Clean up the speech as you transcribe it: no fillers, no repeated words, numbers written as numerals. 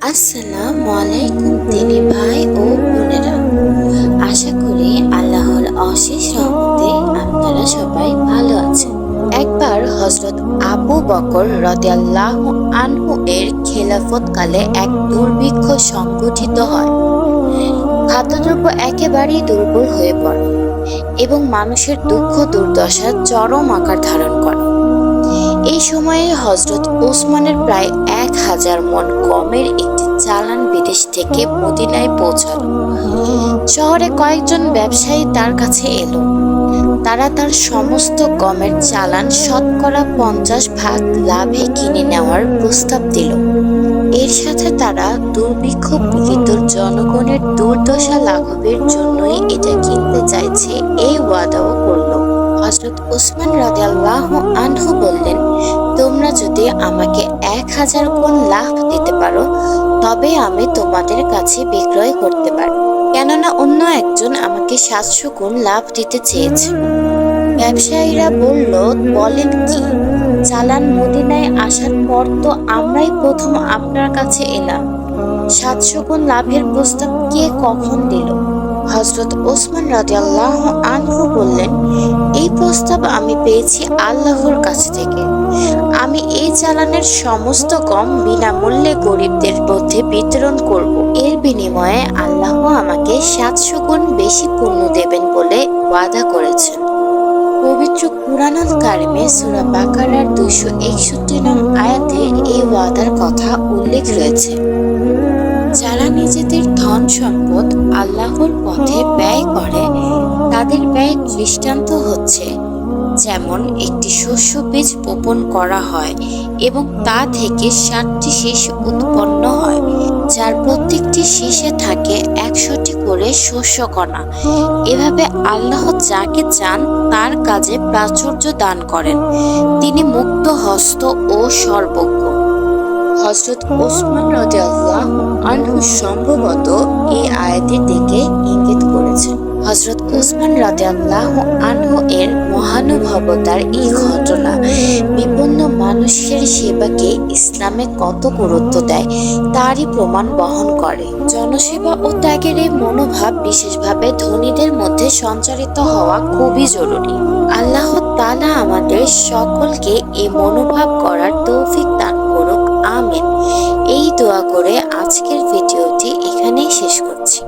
আসসালামু আলাইকুম দিনী ভাই ও বোনেরা। আশা করি আল্লাহর অশেষ রহমতে আপনারা সবাই ভালো আছেন। একবার হযরত আবু বকর রাদিয়াল্লাহু আনহু এর খেলাফতকালে এক দুর্ভিক্ষ সংঘটিত হয়। খাদ্যদ্রব্য একেবারেই দুর্বল হয়ে পড়ে এবং মানুষের দুঃখ দুর্দশা চরম আকার ধারণ করে। এই সময়ে হযরত ওসমানের প্রায় ১,০০০ মণ গমের একটি চালান বিদেশ থেকে মদিনায় পৌঁছালো। শহরে কয়েকজন ব্যবসায়ী তার কাছে এলো। তারা তার সমস্ত গমের চালান শতকরা ৫০ ভাগ লাভে কিনে নেওয়ার প্রস্তাব দিল। এর সাথে তারা দুর্ভিক্ষ পীড়িত জনগণের দুর্দশা লাঘবের জন্যই এটা কিনতে চাইছে এই ওয়াদাও করল। হযরত ওসমান রাদিয়াল্লাহু আনহু বললেন, তোমরা যদি আমাকে ১,০০০ গুণ লাভ দিতে পারো তবে আমি তোমাদের কাছে বিক্রয় করতে পারি, কেননা অন্য একজন আমাকে ৭০০ গুণ লাভ দিতে চেয়েছে। ব্যবসায়ীরা বলল, বলেন কি? চালান মদিনায় আসার পর তো আমরাই প্রথম আপনার কাছে এলাম। ৭০০ গুণ লাভের প্রস্তাব কে কখন দিল? হযরত ওসমান রাদিয়াল্লাহু আনহু বললেন, এই প্রস্তাব আমি পেয়েছি আল্লাহর কাছ থেকে। আমি এই চালানের সমস্ত গম বিনামূল্যে গরিবদের মধ্যে বিতরণ করব। এর বিনিময়ে আল্লাহ আমাকে ৭০০ গুণ বেশি পুণ্য দেবেন বলে ওয়াদা করেছেন। পবিত্র কুরআনুল কারিমে সূরা বাকারার ২৬১ নং আয়াতে এই ওয়াদার কথা উল্লেখ রয়েছে। যারা নিজেদের ধন সম্পদ আল্লাহর পথে ব্যয় করে তাদের ব্যয় দৃষ্টান্ত হচ্ছে, যেমন একটি শস্য বীজ বপন করা হয় এবং তা থেকে ৬০টি শীষ উৎপন্ন হয়, যার প্রত্যেকটি শীষে থাকে ১০০টি করে শস্যকণা। এভাবে আল্লাহ যাকে চান তার কাজে প্রাচুর্য দান করেন। তিনি মুক্ত হস্ত ও সর্বজ্ঞ। হযরত ওসমান রাদিয়াল্লাহু আনহু সম্ভবত এই আয়াতের দিকে ইঙ্গিত করেছেন। হযরত ওসমান রাদিয়াল্লাহু আনহু এর মহানুভবতার এই ঘটনা বিপন্ন মানুষের সেবাকে ইসলামে কত গুরুত্ব দেয় তারই প্রমাণ বহন করে। জনসেবা ও ত্যাগের এই মনোভাব বিশেষভাবে ধনীদের মধ্যে সঞ্চারিত হওয়া খুবই জরুরি। আল্লাহ তাআলা আমাদের সকলকে এই মনোভাব করার তৌফিক দান করুক, আমিন। এই দোয়া করে আজকের ভিডিওটি এখানেই শেষ করছি।